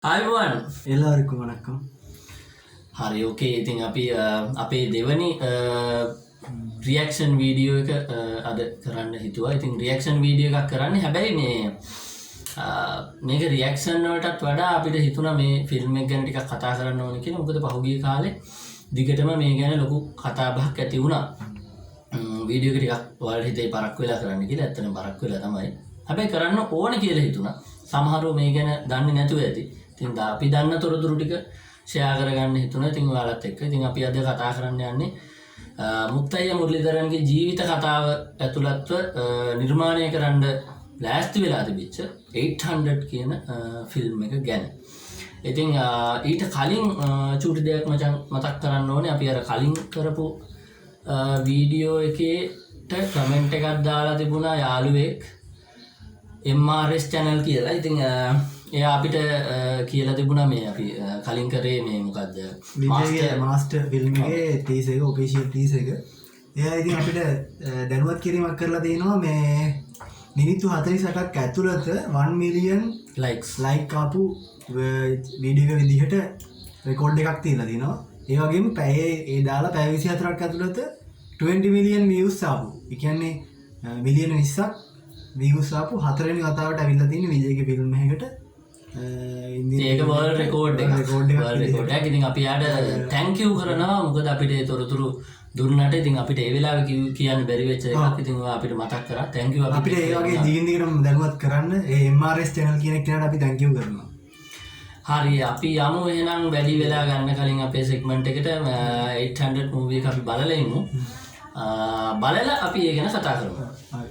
අයිබුවන් எல்லாருக்கும் வணக்கம். හරි ඕකේ ඉතින් අපි අපේ දෙවනි රියක්ෂන් වීඩියෝ එක අද කරන්න හිතුවා. ඉතින් රියක්ෂන් වීඩියෝ එකක් කරන්න හැබැයි මේක රියක්ෂන් වලටත් වඩා අපිට හිතුණා මේ ෆිල්ම් එක ගැන ටිකක් කතා කරන්න ඕනේ කියලා. මොකද පහුගිය කාලේ දිගටම මේ ගැන ලොකු කතා බහක් ඇති වුණා. වීඩියෝ එක ටිකක් ඔයාලට හිතේ පරක් වෙලා කරන්න කියලා. ඇත්තටම පරක් වෙලා තමයි. හැබැයි කරන්න ඕනේ කියලා හිතුණා. සමහරව මේ ගැන දන්නේ නැතුව ඇති. ඉතින් අපි දන්න තොරතුරු ටික ෂෙයා කරගන්න හිතුණා. ඉතින් ඔයාලත් එක්ක. ඉතින් අපි අද කතා කරන්න යන්නේ මුත්තයියා මුරලිදරන්ගේ ජීවිත කතාව ඇතුළත්ව නිර්මාණය කරන්න ලෑස්ති වෙලා තිබිච්ච 800 කියන ෆිල්ම් එක ගැන. ඉතින් ඊට කලින් චූටි දෙයක් මචං මතක් කරන්න ඕනේ. අපි අර කලින් කරපු වීඩියෝ එකේට කමෙන්ට් එකක් දාලා තිබුණා යාළුවෙක් MRS channel කියලා. ඉතින් එයා අපිට කියලා තිබුණා මේ අපි කලින් කරේ මේ මොකද්ද විජයගේ මාස්ටර් ෆිල්ම් එකේ ටීසර් එක ඔෆිෂියල් ටීසර් එක. එයා ඉතින් අපිට දැනුවත් කිරීමක් කරලා තිනවා මේ මිනිත්තු 48ක් ඇතුළත 1 මිලියන් ලයික් ආපු වීඩියෝ එක විදිහට රෙකෝඩ් එකක් තියලා තිනවා. ඒ වගේම ඒ දාලා පැය 24ක් ඇතුළත 20 මිලියන් views ආපු. ඒ කියන්නේ මිලියන 20ක් views ආපු හතරවෙනි වතාවට අවිල්ලා තියෙන විජයගේ ෆිල්ම් එකකට. ඒක වර්ල්ඩ් රෙකෝඩ් එකක්. ඉතින් අපි යාට තැන්ක් යූ කරනවා. මොකද අපිට ඒ තොරතුරු දුන්නට ඉතින් අපිට ඒ වෙලාවේ කියන්න බැරි වෙච්ච එකක්. ඉතින් ඔයා අපිට මතක් කරා. තැන්ක් යූ අපිට ඒ වගේ දිගින් දිගටම දැනුවත් කරන්න ඒ MRS channel කියන එකට අපි තැන්ක් යූ කරනවා. හරි අපි යමු එහෙනම් වැඩි වෙලා ගන්න කලින් අපේ සෙග්මන්ට් එකට 800 මූවි එක අපි බලලා ඉමු. බලලා අපි ඒ ගැන කතා කරමු. හරි.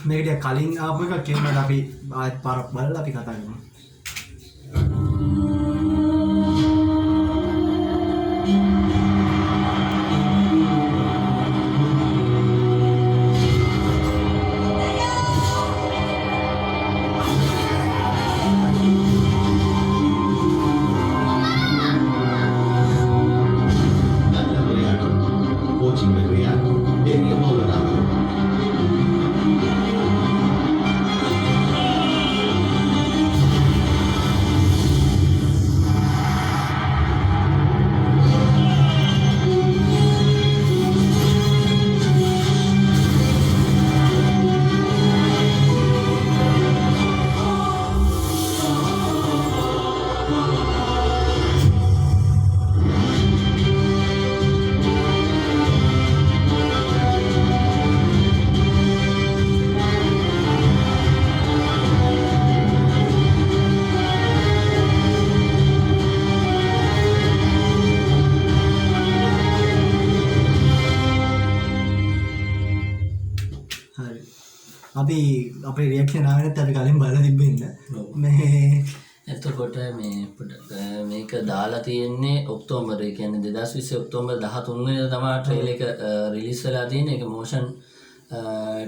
මේකට කලින් ආපු එක කියනකට අපි ආයෙත් පාරක් බලලා අපි කතා කරමු. අපි අපේ රියක්ෂන් ආවෙත් අපි කලින් බලලා තිබෙන්න මේ එතකොට මේක දාලා තියෙන්නේ ඔක්තෝබර් ඒ කියන්නේ 2020 ඔක්තෝබර් 13 වෙනිදා තමයි ට්‍රේලර් එක රිලීස් වෙලා තියෙන්නේ. ඒක මෝෂන්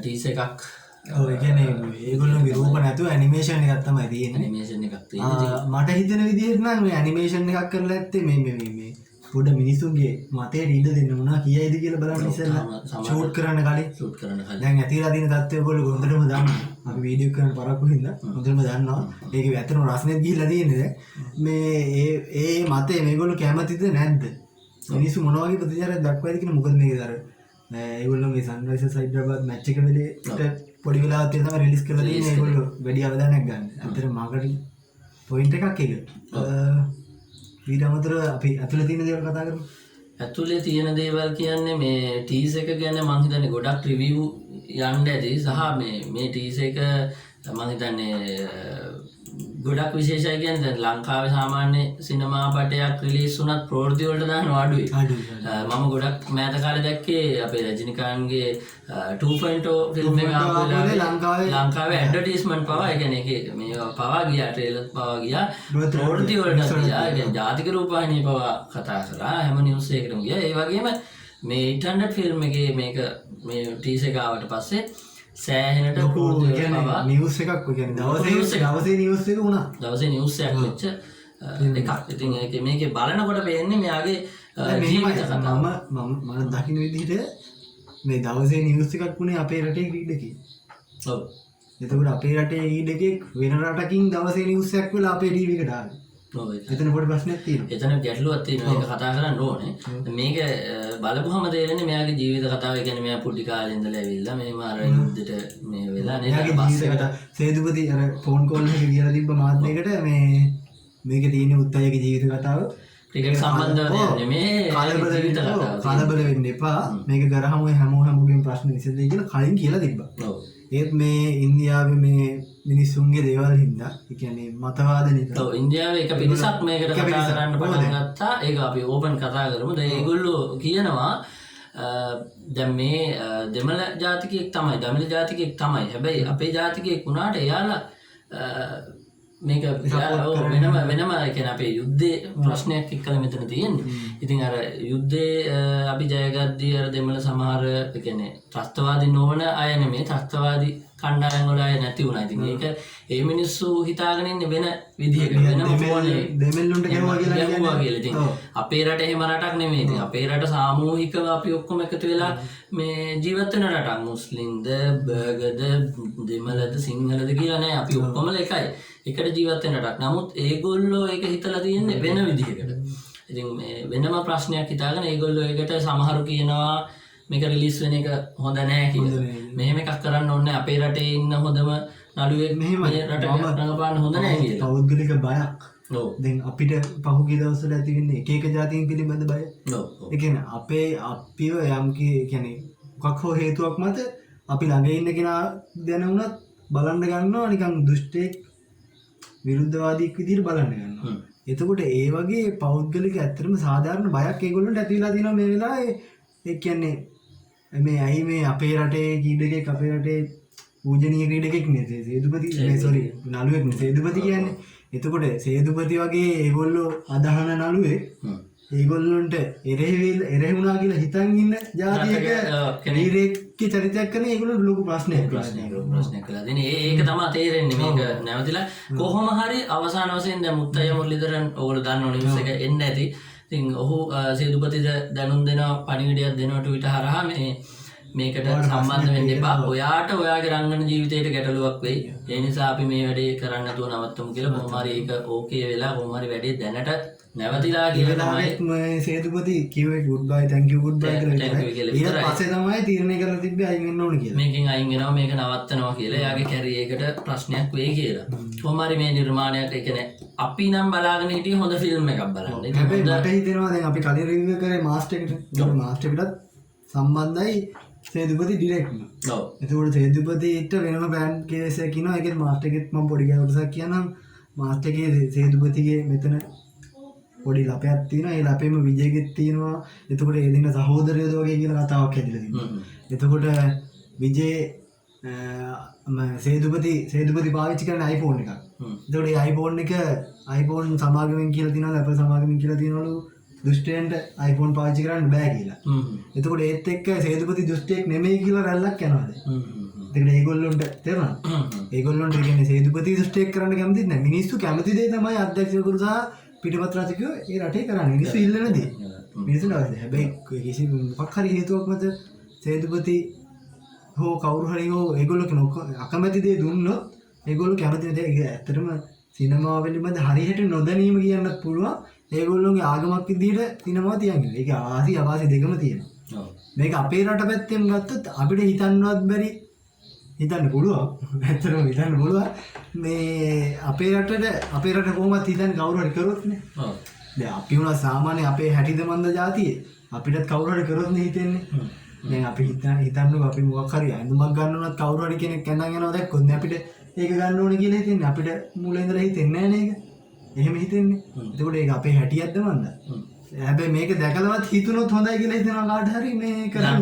ටීස් එකක්. ඔව් ඒ කියන්නේ ඒගොල්ලෝගේ රූප නැතුව ඇනිමේෂන් එකක් තමයි තියෙන්නේ. ඇනිමේෂන් එකක් තියෙන්නේ. මට හිතෙන විදිහට නම් මේ ඇනිමේෂන් එකක් කරලා ඇත්තේ මේ පොඩ මිනිසුන්ගේ මතයට ඉඩ දෙන්න මොනවා කියයිද කියලා බලන්න ඉස්සෙල්ලා ෂූට් කරන්න කලින් දැන් ඇතිලා තියෙන තත්ත්වය ඔයගොල්ලෝ හොඳටම දන්නවා. අපි වීඩියෝ කරන පරක්කු හින්දා හොඳටම දන්නවා. ඒකේ ඇත්තටම රසනෙත් ගිහිල්ලා තියෙන්නේ දැන්. මේ ඒ මතේ මේගොල්ලෝ කැමතිද නැද්ද? මිනිස්සු මොනවා වගේ ප්‍රතිචාරයක් දක්වයිද කියන මොකද මේකද අර ඒගොල්ලෝ මේ සන්රයිසර්ස් හයිඩ්‍රබාද් මැච් එක වෙලේ පොඩි වෙලාවක් තියෙන තමයි රිලීස් කරලා තියෙන්නේ. ඒගොල්ලෝ වැඩි අවධානයක් ගන්න. ඇත්තටම මාකටිං පොයින්ට් එකක් ඒක. ඊට අමතරව අපි ඇතුලේ තියෙන දේවල් කතා කරමු. ඇතුලේ තියෙන දේවල් කියන්නේ මේ ටීස් එක ගැන මම හිතන්නේ ගොඩක් රිවිව් යන්න ඇති. සහ මේ ටීස් එක මම හිතන්නේ ගොඩක් විශේෂයි. කියන්නේ දැන් ලංකාවේ සාමාන්‍ය සිනමා පටයක් රිලීස් වුණත් ප්‍රවෘත්ති වලට දානවා අඩුයි. මම ගොඩක් මෑත කාලේ දැක්කේ අපේ රජිනිකාන්ගේ 2.0 ෆිල්ම් එක ආපු ලංකාවේ ඇඩ්වර්ටයිස්මන්ට් පවා ඒ කියන්නේ ඒකේ මේවා පවා ගියා ට්‍රේලර් පවා ගියා ප්‍රවෘත්ති වලට ගියා. ඒ කියන්නේ ජාතික රූපවාහිනිය පවා කතා කරා. හැම නිවුස් එකකටම ගියා. ඒ වගේම මේ 800 ෆිල්ම් එකේ මේක මේ ටීස් එක ආවට පස්සේ සෑහෙනට නිවස් එකක් කියන්නේ දවසේ නිවස් එක වුණා. දවසේ නිවස් එකක් වෙච්ච එකක්. ඉතින් මේකේ බලනකොට පේන්නේ මෙයාගේ ජීවිත කතාව. මම දකින්න විදිහට මේ දවසේ නිවස් එකක් වුණේ අපේ රටේ ක්‍රීඩකයෙක්. ඔව්. එතකොට අපේ රටේ ඊඩකෙක් වෙන රටකින් දවසේ නිවුස් එකක් වෙලා අපේ ටීවී එකට ආවේ. එතන පොඩි ප්‍රශ්නයක් තියෙනවා. එතන ගැටලුවක් තියෙනවා. ඒක කතා කරන්න ඕනේ. මේක බලපුවම තේරෙන්නේ මෙයාගේ ජීවිත කතාව. ඒ කියන්නේ මෙයා පුඩි කාලේ ඉඳලා ඇවිල්ලා මෙහෙම අර යුද්ධෙට මේ වෙලා නේද? ජීවිතේකට සේදුපති අර ෆෝන් කෝල් එකක කියලා තිබ්බ මාත්මයකට මේකේ තියෙන උත්තයගේ ජීවිත කතාව ක්‍රිකට් සම්බන්ධව නෙමෙයි ජීවිත කතාව. කලබල වෙන්න එපා. මේක කරාම ඔය හැමෝගෙම ප්‍රශ්න විසඳෙයි කියලා කලින් කියලා තිබ්බා. ඔව්. ඒත් මේ ඉන්දියාවේ මේ මිනිස්සුන්ගේ දේවල් හින්දා ඒ කියන්නේ මතවාද නිසා. ඔව් ඉන්දියාවේ එක පිරිසක් මේකට කතා කරන්න පටන් ගත්තා. ඒක අපි ඕපන් කතා කරමු. දැන් ඒගොල්ලෝ කියනවා දැන් මේ දෙමළ ජාතිකයෙක් තමයි, දමිළ ජාතිකයෙක් තමයි. හැබැයි අපේ ජාතිකයෙක් වුණාට එයාලා මේක වෙනම කියන අපේ යුද්ධේ ප්‍රශ්නයක් එක්කලා මෙතන තියෙන්නේ. ඉතින් අර යුද්ධේ අපි ජයගද්දී අර දෙමළ සමහර කියන්නේ ත්‍රස්තවාදී නොවන අය නෙමෙයි ත්‍රස්තවාදී කණ්ඩායම් වල අය නැති වුණා. ඉතින් ඒක ඒ මිනිස්සු හිතාගෙන ඉන්නේ වෙන විදිහකට වෙනම ෆෝනේ දෙමෙල්ලුන්ට ගැහුවා කියලා. ඉතින් අපේ රට එහෙම රටක් නෙමෙයි. ඉතින් අපේ රට සාමූහිකව අපි ඔක්කොම එකතු වෙලා මේ ජීවත් වෙන රටක්. මුස්ලිම්ද, බර්ගර්ද, දෙමළද, සිංහලද කියලා නෑ. අපි ඔක්කොම එකයි. එකට ජීවත් වෙන රටක්. නමුත් ඒගොල්ලෝ ඒක හිතලා තියෙන්නේ වෙන විදිහකට. ඉතින් මේ වෙනම ප්‍රශ්නයක් හිතාගෙන ඒගොල්ලෝ ඒකට සමහරු කියනවා මේක රිලීස් වෙන එක හොඳ නෑ කියලා. මෙහෙම එකක් කරන්න ඕනේ අපේ රටේ ඉන්න හොඳම නළුවෙක් මෙහෙම රට රඟපාන්න හොඳ නෑ කියලා. පෞද්ගලික බයක්. ඔව්. දැන් අපිට පහුගිය දවස්වල ඇති වෙන්නේ එක එක ජාතීන් පිළිබඳ බය. ඔව්. ඒ කියන්නේ අපිව යම් කියන්නේ මොකක් හෝ හේතුවක් මත අපි ළඟ ඉන්න කෙනා දැන වුණත් බලන්න ගන්නවා නිකන් දුෂ්ටෙක් විරුද්ධවාදීක් විදිහට බලන්න ගන්නවා. එතකොට ඒ වගේ පෞද්ගලික ඇත්තටම සාධාරණ බයක් ඒගොල්ලන්ට ඇති වෙලා තියෙනවා මේ වෙලාවේ. ඒ කියන්නේ මේ ඇයි මේ අපේ රටේ ක්‍රීඩකෙක් අපේ රටේ පූජනීය ක්‍රීඩකෙක් නේ සේදුපති නළුවෙක් නේ සේදුපති කියන්නේ. එතකොට සේදුපති වගේ ඒගොල්ලෝ අදහන නළුවෙක් ඒගොල්ලොන්ට එරෙහි වුණා කියලා හිතන් ඉන්න ජාතියක ක්‍රීඩකෙක්ගේ චරිතයක් කරන ඒගොල්ලෝ ලොකු ප්‍රශ්නයක් කළා. ඉතින් ඒක තමයි තේරෙන්නේ මේක නැවතිලා කොහොම හරි අවසාන වශයෙන් දැන් මුත්තය මුරලිදරන් ඕගොල්ලෝ දන්නව නිවුස් එක එන්න ඇති. ඉතින් ඔහු සේදුපතිට දැනුම් දෙනවා පණිවිඩයක් දෙනවා ට්විටර් හරහා මේකට සම්බන්ධ වෙන්න එපා. ඔයාට ඔයාගේ රංගන ජීවිතේට ගැටලුවක් වෙයි. ඒ නිසා අපි මේ වැඩේ කරන්න නැතුව නවත්තමු කියලා කොහොම හරි ඒක ඕකේ වෙලා කොහොම හරි වැඩේ දැනට නැවතිලා කියලා තමයි සේදුපති කිව්වේ good bye thank you good bye කියලා. ඊට පස්සේ තමයි තීරණය කරලා තිබ්බේ අයින් වෙන්න ඕන කියලා. මේකෙන් අයින් වෙනවා මේක නවත්තනවා කියලා. එයාගේ කැරියරයකට ප්‍රශ්නයක් වෙයි කියලා. කොහොම හරි මේ නිර්මාණයක් ඒ කියන්නේ අපි නම් බලාගෙන හිටියේ හොඳ ෆිල්ම් එකක් බලන්න. ඒක මට හිතෙනවා දැන් අපි කලින් රිවිව් කරේ මාස්ටර් එකට. මාස්ටර් එකටත් සම්බන්ධයි සේදුපති ඩිරෙක්ට්ම. ඔව්. එතකොට සේදුපතිට වෙනම බෑන් කේස් එකක් ඉනවා. ඒකේ මාස්ටර් එකෙත් මම පොඩි ගැටලුවක් කියනවා. මාස්ටර් එකේ සේදුපතිගේ මෙතන පොඩි ලපයක් තියෙනවා. ඒ ලපෙම විජයගෙත් තියෙනවා. එතකොට ඒ දෙන්න සහෝදරයෝද වගේ කියලා කතාවක් හැදිලා තියෙනවා. එතකොට විජේ සේදුපති පාවිච්චි කරන iPhone එකක්. එතකොට ඒ iPhone එක iPhone සමාගමෙන් කියලා තියෙනවා. Apple සමාගමෙන් කියලා තියෙනවලු දුෂ්ටයන්ට iPhone පාවිච්චි කරන්න බෑ කියලා. එතකොට ඒත් එක්ක සේදුපති දුෂ්ටයෙක් නෙමෙයි කියලා රැල්ලක් යනවා දැන්. එතකොට ඒගොල්ලොන්ට තේරෙනවද? ඒගොල්ලොන්ට කියන්නේ සේදුපති දුෂ්ටයෙක් කරන්න කැමතිත් නැහැ. මිනිස්සු කැමති දේ තමයි අධ්‍යක්ෂකවරු සහ පිටපත් රචකයෝ ඒ රටේ කරන්නේ. මිනිස්සු ඉල්ලන දේ. මිනිස්සු නෑ. හැබැයි කිසි මොකක් හරි හේතුවක් මත සේදුපති හෝ කවුරු හරි හෝ ඒගොල්ලෝ කියන අකමැති දේ දුන්නොත් ඒගොල්ලෝ කැමති දේ ඇත්තටම සිනමාව පිළිබඳ හරියට නොදැනීම කියන්නත් පුළුවන්. ඒගොල්ලෝගේ ආගමක් විදිහට සිනමාව තියන්නේ. ඒක ආසි අවාසි දෙකම තියෙනවා. මේක අපේ රට පැත්තෙන් ගත්තොත් අපිට හිතන්නවත් බැරි හිතන්න පුළුවන්. ඇත්තටම හිතන්න පුළුවන්. මේ අපේ රට කොහොමද හිතන්නේ කවුරු හරි කරොත් නේ. ඔව්. දැන් අපි උනා සාමාන්‍ය අපේ හැටිද මන්ද જાතියේ අපිටත් කවුරු හරි කරොත් නේ හිතෙන්නේ. දැන් අපි හිතන්නකො අපි මොකක් හරි අඳුමක් ගන්න උනත් කවුරු හරි කෙනෙක් කැඳන් යනවා දැක්කොත් නේ අපිට ඒක ගන්න ඕනේ කියලා හිතෙන්නේ. අපිට මුල ඉඳලා හිතෙන්නේ නැහැ නේද? එහෙම හිතෙන්නේ. එතකොට ඒක අපේ හැටියක්ද මන්ද? හැබැයි මේක දැකලවත් හිතුනොත් හොඳයි කියලා හිතනවා කාට හරි මේ කරන්නේ.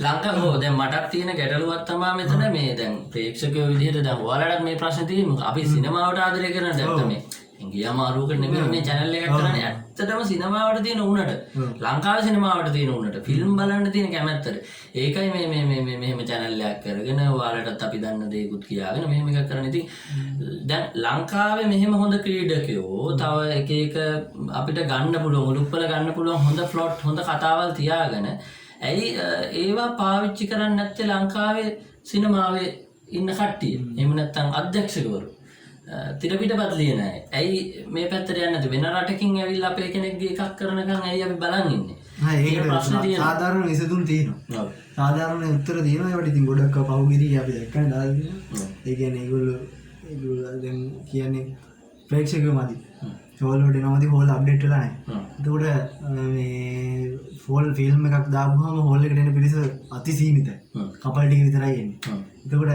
ලංකාවේ දැන් මටත් තියෙන ගැටලුවක් තමයි මෙතන මේ දැන් ප්‍රේක්ෂකයෝ විදිහට දැන් ඔයාලට මේ ප්‍රශ්නේ තියෙන්නේ අපි සිනමාවට ආදරය කරන දැන් මේ ගියා මාරුවකට නෙමෙයි මේ channel එකක් කරන්නේ. ඇත්තටම සිනමාවට තියෙන උණට ලංකාවේ සිනමාවට තියෙන උණට ෆිල්ම් බලන්න තියෙන කැමැත්තට ඒකයි මේ මෙහෙම channel එකක් කරගෙන ඔයාලටත් අපි දන්න දේකුත් කියාගෙන මෙහෙම එකක් කරන්න. ඉතින් දැන් ලංකාවේ මෙහෙම හොඳ ක්‍රීඩකයෝ තව එක එක අපිට ගන්න පුළුවන් උඩුප්පල ගන්න පුළුවන් හොඳ ප්ලොට් හොඳ කතාවල් තියාගෙන ඇයි ඒවා පාවිච්චි කරන්නේ නැත්තේ ලංකාවේ සිනමාවේ ඉන්න කට්ටිය එහෙම නැත්නම් අධ්‍යක්ෂකවරු තිරපිටපත් ලියන අය ඇයි මේ පැත්තට යන්නේ නැති වෙන රටකින් ඇවිල්ලා අපේ කෙනෙක්ගේ එකක් කරනකන් ඇයි අපි බලන් ඉන්නේ ඒක ප්‍රශ්න තියෙනවා සාධාරණ විසඳුම් තියෙනවා සාධාරණ උත්තර තියෙනවා ඒවට ඉතින් ගොඩක් පහුගිරිය අපි දැක්කනේ දාලා තියෙනවා ඒ කියන්නේ ඒගොල්ලෝ දැන් කියන්නේ ප්‍රේක්ෂකයෝ මදි හෝල් වලට එනවාදී හෝල් අප්ඩේට් වෙලා නැහැ එතකොට මේ ෆෝල් ෆිල්ම් එකක් දාපුවාම හෝල් එකට එන පිරිස අති සීමිතයි කපල් ටික විතරයි එන්නේ එතකොට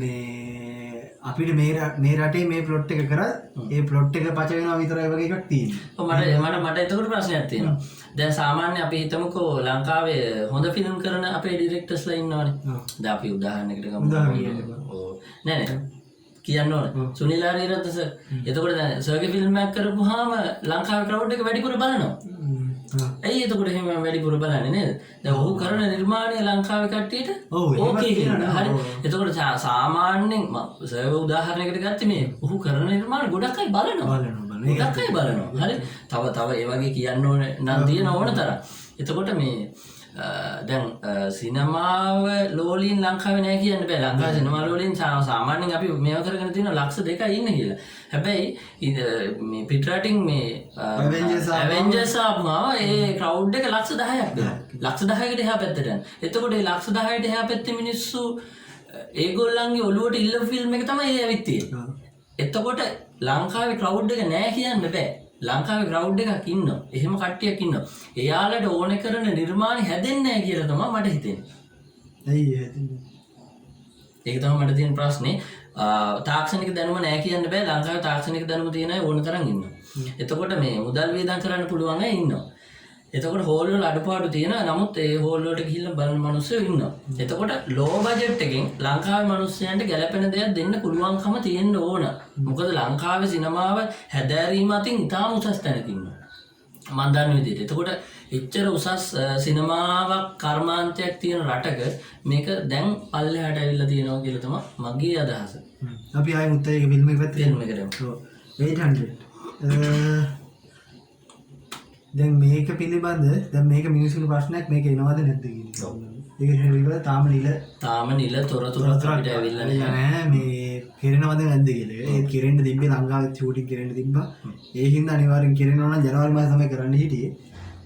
මේ අපිට මේ රටේ මේ ප්ලොට් එක කරත් ඒ ප්ලොට් එක පච වෙනවා විතරයි වගේ එකක් තියෙනවා මට එතකොට ප්‍රශ්නයක් තියෙනවා දැන් සාමාන්‍ය අපි හිතමුකෝ ලංකාවේ හොඳ ෆිල්ම් කරන අපේ ඩිරෙක්ටර්ස්ලා ඉන්නවනේ දැන් අපි උදාහරණයකට ගමු නෑ කියන්න ඕනේ සුනිල් ආරියරත්න සර් එතකොට දැන් සර්ගේ ෆිල්ම් එකක් කරපුවාම ලංකාවේ ක්‍රවුඩ් එක වැඩිපුර බලනවා ඇයි එතකොට එහෙම වැඩිපුර බලන්නේ නේද දැන් ඔහු කරන නිර්මාණය ලංකාවේ කට්ටියට ඕකේ කියනවා හරි එතකොට සාමාන්‍යයෙන් සර්ව උදාහරණයකට ගත්තේ මේ ඔහු කරන නිර්මාණ ගොඩක් අය බලනවා ගොඩක් අය බලනවා හරි තව ඒ වගේ කියන්න ඕනේ නම් තියෙන ඕන තරම් එතකොට මේ දැන් සිනමාව ලෝලින් ලංකාවේ නැහැ කියන්න බෑ ලංකාවේ සිනමා ලෝලින් සාමාන්‍යයෙන් අපි මේව කරගෙන තියෙන ලක්ෂ 2යි ඉන්නේ කියලා. හැබැයි මේ පිටරටින් මේ ඇවෙන්ජර්ස් ආපුවා ඒ ක්‍රවුඩ් එක ලක්ෂ 10ක් වෙනවා. ලක්ෂ 10කට එහා පැත්තට යන. එතකොට මේ ලක්ෂ 10ට එහා පැත්තේ මිනිස්සු ඒගොල්ලන්ගේ ඔළුවට ඉල්ලපු ෆිල්ම් එක තමයි ඒ ඇවිත් තියෙන්නේ. එතකොට ලංකාවේ ක්‍රවුඩ් එක නැහැ කියන්න බෑ. ලංකාවේ ක්‍රවුඩ් එකක් ඉන්නවා. එහෙම කට්ටියක් ඉන්නවා. එයාලට ඕන කරන නිර්මාණ හැදෙන්නේ නැහැ කියලා තමයි මට හිතෙන්නේ. ඇයි හැදෙන්නේ? ඒක තමයි මට තියෙන ප්‍රශ්නේ. තාක්ෂණික දැනුම නැහැ කියන්න බෑ. ලංකාවේ තාක්ෂණික දැනුම තියෙන අය ඕන තරම් ඉන්නවා. එතකොට මේ මුදල් වියදම් කරන්න පුළුවන් අය ඉන්නවා. එතකොට හෝල් වල අඩුපාඩු තියෙනවා. නමුත් ඒ හෝල් වලට ගිහිල්ලා බලන මිනිස්සු ඉන්නවා. එතකොට ලෝ බජට් එකෙන් ලංකාවේ මිනිස්සුන්ට ගැළපෙන දෙයක් දෙන්න පුළුවන්කම තියෙන්න ඕන. මොකද ලංකාවේ සිනමාව හැදෑරීම අතින් ඉතාම උසස් තැනක ඉන්නවා. මම දන්න විදිහට. එතකොට එච්චර උසස් සිනමාවක් කර්මාන්තයක් තියෙන රටක මේක දැන් පල්ලෙහාට ඇවිල්ලා තියෙනවා කියලා තමයි මගේ අදහස. අපි ආයෙ මුත් ඒක ෆිල්ම් එක පැත්තේ ෆිල්ම් එකට යමු. 800 දැන් මේක පිළිබඳ දැන් මේක මිනිස්සුන්ගේ ප්‍රශ්නයක් මේක එනවද නැද්ද කියන්නේ. ඒක හෙලිවල තාම නිල තොරතුරු අපිට ඇවිල්ලා නැහැ මේ කෙරෙනවද නැද්ද කියලා. ඒ කෙරෙන්න තිබ්බේ ලංකාවේ ෂූටින් කෙරෙන්න තිබ්බා. ඒ හින්දා අනිවාර්යෙන් කෙරෙනවා නම් ජනවාරි මාසේ තමයි කරන්න හිටියේ.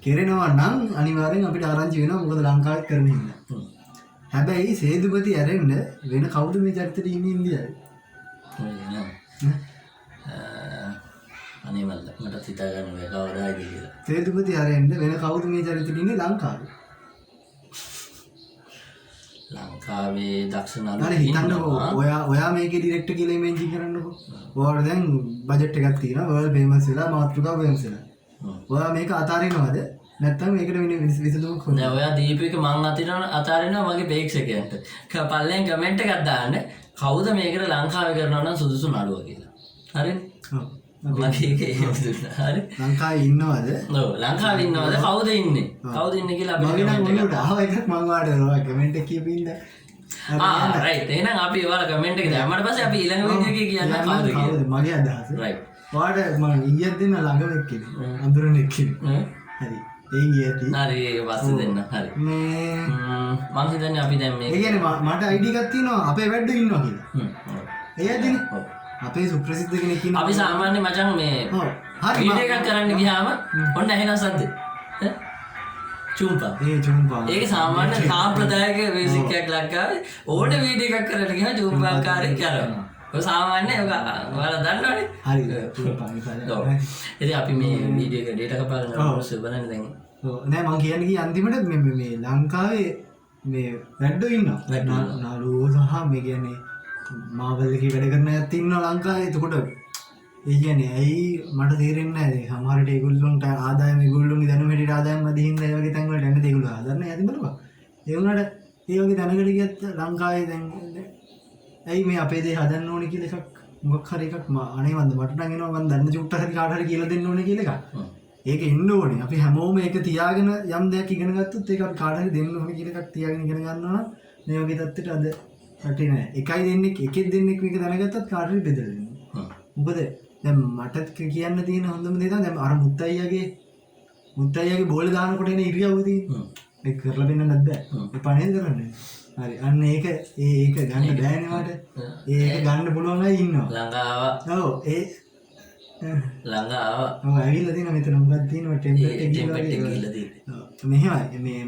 කෙරෙනවා නම් අනිවාර්යෙන් අපිට ආරංචි වෙනවා මොකද ලංකාවෙත් කරන හින්දා. හැබැයි සේදුපති ඇරෙන්න වෙන කවුද මේ චරිතෙට ඉන්නේ ඉන්දියාවේ? අනේ මට හිතා ගන්න බැහැ කවදාද කියලා. සේදුපති ආරෙන්න වෙන කවුද මේ චරිතෙට ඉන්නේ ලංකාවේ? ලංකාවේ දක්ෂ නළුවෙක් හරි හිතන්නකෝ ඔයා මේකේ ඩිරෙක්ටර් කියලා ඉමේජින් කරන්නකෝ. ඔයාලා දැන් බජට් එකක් තියෙනවා. ඔයාලා ෆේමස් වෙලා මාතෘකාව ෆේමස් වෙලා. ඔයා මේක අතාරිනවද? නැත්නම් මේකට විසඳුමක් හොයන්න. නෑ ඔයා දීපු එක මං අතාරිනවා මගේ ප්‍රේක්ෂකයන්ට. පල්ලෙන් කමෙන්ට් එකක් දාන්න. කවුද මේකට ලංකාවේ කරනවා නම් සුදුසු නළුවා කියලා. හරිනේ? ඔව්. මගේ ඒක එහෙම දුන්නා. හරි. ලංකාවේ ඉන්නවද? ඔව් ලංකාවේ ඉන්නවද? කවුද ඉන්නේ? කවුද ඉන්නේ කියලා අපි කමෙන්ට් එකක් ආව එකක් මං වාට කමෙන්ට් එක කියපින්ද. රයිට්. එහෙනම් අපි ඔයාලා කමෙන්ට් එක දැම්මට පස්සේ අපි ඊළඟ වීඩියෝ එකේ කියන්න කවුද කියලා. මගේ අදහස. රයිට්. ඔයාට මම ඊයක් දෙන්න ළඟම එක්කනේ. අඳුරන එක්කනේ. හරි. ඒ ගියති. හරි ඒක පස්සේ දෙන්න. හරි. මේ මං හිතන්නේ අපි දැන් මේ ඒ කියන්නේ මට ID එකක් තියෙනවා අපේ වැඩ ඉන්නවා කියලා. ඒ ඇදිනේ. අපේ සුප්‍රසිද්ධ කෙනෙක් ඉන්නවා. අපි සාමාන්‍ය මචං මේ වීඩියෝ එකක් කරන්න ගියාම ඔන්න ඇහෙන සද්ද. චුම්පා. චුම්පා. ඒක සාමාන්‍ය සාම්ප්‍රදායික බේසික් එකක් ලංකාවේ ඕන වීඩියෝ එකක් කරන්න ගියාම චුම්පාකාරී කරනවා. ඔය සාමාන්‍ය ඔයාලා දන්නවනේ. හරි. චුම්පා ඉතින්. ඉතින් අපි මේ වීඩියෝ එක ඩේටා කපාගෙන මොකද බලන්නේ දැන්. නෑ මං කියන්නේ අන්තිමට මේ ලංකාවේ මේ වැඩෝ ඉන්නවා. නළුවෝ සහ මේ කියන්නේ මාවල් එකේ වැඩ කරන අයත් ඉන්නවා ලංකාවේ. එතකොට ඒ කියන්නේ ඇයි මට තේරෙන්නේ නැහැ. සමහර විට ඒගොල්ලන්ට ආදායම ඒගොල්ලෝගේ දැනුම හැටියට ආදායම වැඩි හින්දා ඒ වගේ තැන් වලට යන්න ඒගොල්ලෝ ආදරණ යති බලපන්. ඒ වුණාට ඒ වගේ දැනකට ගියත් ලංකාවේ දැන් ඇයි මේ අපේ දේ හදන්න ඕනේ කියලා එකක් මොකක් හරි එකක් අනේ මන්ද මට නම් එනවා මම දන්න චුට්ටක් හරි කාට හරි කියලා දෙන්න ඕනේ කියලා එකක්. ඒක එන්න ඕනේ. අපි හැමෝම ඒක තියාගෙන යම් දෙයක් ඉගෙන ගත්තොත් ඒක අපි කාට හරි දෙන්න ඕනේ කියලා එකක් තියාගෙන ඉගෙන ගන්නවා නම් මේ වගේ තත්ත්වයට අද රටේ නෑ. එකයි දෙන්නෙක් එකෙක් දෙන්නෙක් මේක දැනගත්තත් කාට හරි බෙදලා දෙනවා. මොකද දැන් මට කියන්න තියෙන හොඳම දේ තමයි දැන් අර මුත්තයියාගේ බෝල දානකොට එන ඉරියව්ව තියෙන්නේ. ඒක කරලා දෙන්න නැද්ද? ඒ පණේ කරන්නේ. හරි අන්න ඒක ගන්න බෑනේ මට ඒක ගන්න පුළුවන් අය ඉන්නවා ළඟාව ඔව් ඒ ළඟාව ඔව් ඇවිල්ලා තියෙනවා මෙතන මොකක්ද තියෙනවා ටෙම්ප්ලේට් එක ගිහිල්ලා තියෙන්නේ මෙහෙමයි මේ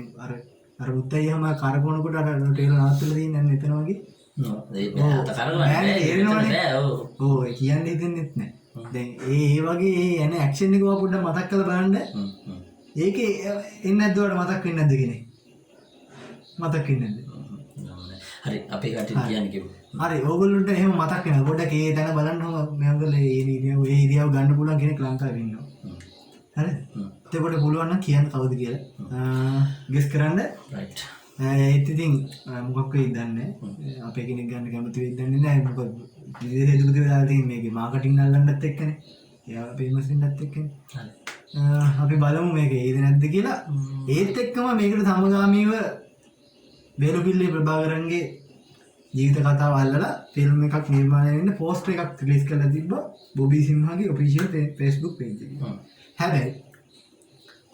අර මුත්තයි හැම කරකවනකොට අර ටේලර් නාස්තුල තියෙන මෙතන වගේ අත කරගන්න ඔව් ඒ කියන්න හිතෙන්නෙත් නැහැ දැන් ඒ වගේ ඒ යන ඇක්ෂන් එක පොඩ්ඩක් මතක් කරලා බලන්න ඒකේ එන්නේ නැද්ද වල මතක් වෙන්නේ නැද්ද කියන්නේ මතක් වෙන්නේ නැද්ද හරි අපේ කටින් කියන්නේ කිව්වා හරි ඕගොල්ලන්ට එහෙම මතක් වෙනවා පොඩ්ඩක් ඒ තැන බලන්න මේගොල්ලෝ ඒ ඉරියව් ගන්න පුළුවන් කෙනෙක් ලංකාවේ ඉන්නවා හරි එතකොට පුළුවන් නම් කියන්න කවුද කියලා ගෙස් කරන්න රයිට් ඒත් ඉතින් මොකක් වෙයිද දන්නේ අපේ කෙනෙක් ගන්න කැමති වෙයිද දන්නේ නැහැ මොකද විදේශ දුක වෙලා තියෙන මේකේ මාකටිං අල්ලන්නත් එක්කනේ එයා ෆේමස් වෙන්නත් එක්කනේ හරි අපි බලමු මේක ඒද නැද්ද කියලා ඒත් එක්කම මේකට සමගාමීව වේලුපිල්ලේ ප්‍රභාකරන්ගේ ජීවිත කතාව අල්ලලා ෆිල්ම් එකක් නිර්මාණය වෙන්න පෝස්ටර් එකක් රිලීස් කරලා තිබ්බා බොබී සිම්හාගේ ඔෆිෂියල් Facebook page එකේ. හැබැයි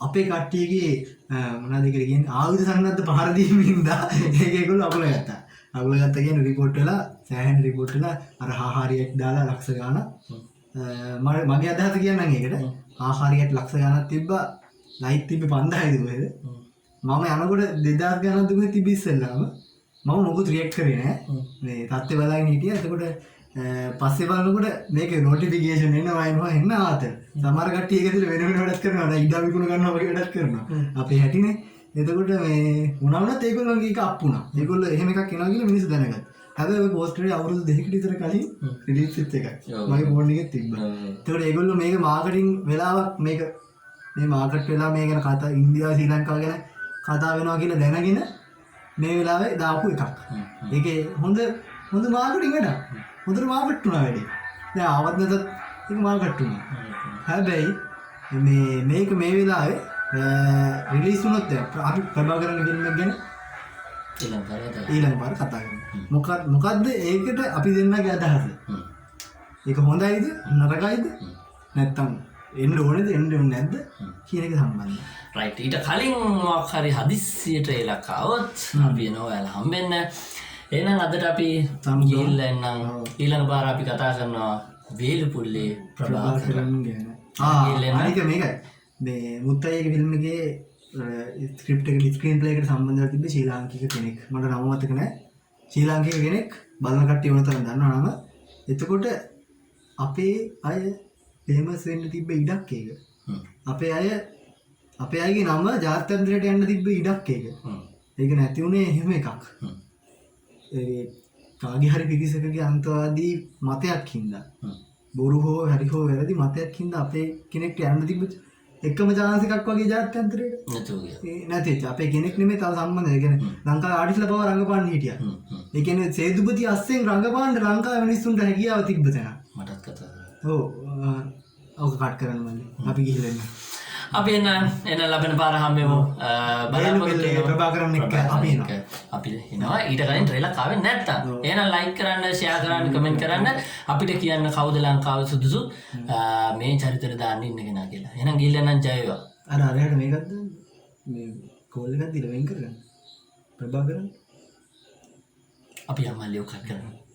අපේ කට්ටියගේ මොනවද කියන්නේ ආයුධ සන්නද්ධ පහර දීමින්දා ඒක ඒගොල්ලෝ අකුල ගත්තා. අකුල ගත්තා කියන්නේ රිපෝට් වෙලා සෑහෙන රිපෝට් වෙලා අර හාහාරියක් දාලා ලක්ෂ ගාණක් මගේ අදහස කියන්නම් ඒකට හාහාරියක් ලක්ෂ ගාණක් තිබ්බා ලයිට් තිබ්බේ 5000යි දුවේද මම යනකොට 2000 ගාණක් දුවේ තිබ්බ ඉස්සෙල්ලාම මම මොකුත් රියැක්ට් කරේ නෑ මේ තත්ත්වය බලාගෙන හිටියා එතකොට පස්සේ බලනකොට මේක නොටිෆිකේෂන් එන්න ආතල් සමහර කට්ටිය ඒක ඇතුලේ වෙන වෙන වැඩක් කරනවා නේද ඉඩ විකුණ ගන්නවා වගේ වැඩක් කරනවා අපේ හැටිනේ එතකොට මේ මොනවා වුණත් ඒගොල්ලෝගේ එක අප් වුණා ඒගොල්ලෝ එහෙම එකක් එනවා කියලා මිනිස්සු දැනගත්තා හැබැයි ඔය පෝස්ටර් එකේ අවුරුදු 2කට විතර කලින් රිලීස් වෙච්ච එකක් මගේ ෆෝන් එකේ තිබ්බා එතකොට ඒගොල්ලෝ මේක මාකටිං වෙලාවක් මේක මේ මාකට් වෙලා මේ ගැන කතා ඉන්දියාව ශ්‍රී ලංකාව ගැන කතා වෙනවා කියලා දැනගෙන මේ වෙලාවේ දාපු එකක් ඒකේ හොඳ මාකටිං වැඩක් හොඳට මාකට් වුණා වැඩි. දැන් ආවත් නැතත් ඒක මාකට් වුණා. හැබැයි මේක මේ වෙලාවේ රිලීස් වුණොත් අපි ප්‍රභාකරන් ෆිල්ම් එක ගැන ඊළඟ පාර කතා කරමු. මොකද්ද ඒකට අපි දෙන්නගේ අදහස? ඒක හොඳයිද නරකයිද? නැත්තම් එන්න ඕනේද එන්න ඕනේ නැද්ද කියන එක සම්බන්ධයි. රයිට් ඊට කලින් මොකක් හරි හදිස්සියට එලක් આવොත් අපි එනවා ඔයාලා හම්බෙන්න. එහෙනම් අදට අපි ගිහිල්ලා එන්නම් ඊළඟ පාර අපි කතා කරනවා වේලුපුල්ලේ ප්‍රභාකරන් ගැන. අනික මේකයි මේ මුත්තයිගේ ෆිල්ම් එකේ ස්ක්‍රිප්ට් එක ස්ක්‍රීන් ප්ලේ එකට සම්බන්ධව තිබ්බ ශ්‍රී ලාංකික කෙනෙක්. මට නම මතක නැහැ. ශ්‍රී ලාංකික කෙනෙක් බලන කට්ටිය වුණ තරම් දන්නවා නම. එතකොට අපේ අය ෆේමස් වෙන්න තිබ්බ ඉඩක් ඒක. අපේ අයගේ නම ජාත්‍යන්තරයට යන්න තිබ්බ ඉඩක් ඒක. ඒක නැති උනේ එහෙම එකක්. කාගේ හරි පිරිසකගේ අන්තවාදී මතයක් හින්දා බොරු හෝ හරි හෝ වැරදි මතයක් හින්දා අපේ කෙනෙක්ට යන්න තිබ්බ එකම chance එකක් වගේ ජාත්‍යන්තරයට නැති අපේ කෙනෙක් නෙමෙයි තව සම්බන්ධ ඒ කියන්නේ ලංකාවේ ආටිස්ලා පව රංගපාන්න හිටියා. ඒ කියන්නේ සේදුපති අස්සෙන් රංගපාන්න ලංකාවේ මිනිස්සුන්ට හැකියාව තිබ්බ තැන. මටත් කතා කරා. ඔව් කට් කරන්න මන්නේ. අපි ගිහිල්ලා එන්න. අපි එන ලබන පාර හම්බෙමු. බලන්න ප්‍රභාකරන් එක්ක අපි එනවා. අපි එනවා ඊට කලින් ට්‍රේලර් ආවෙ නැත්තම් එහෙනම් ලයික් කරන්න ෂෙයා කරන්න කමෙන්ට් කරන්න අපිට කියන්න කවුද ලංකාවේ සුදුසු මේ චරිතෙට දාන්න ඉන්න කෙනා කියලා. එහෙනම් ගිහිල්ලා නම් ජය වේවා. අරයට මේකත් මේ කෝල් එකක් දීලා වෙන් කරගන්න. ප්‍රභාකරන් අපි යම්මල්ලිය කට් කරනවා.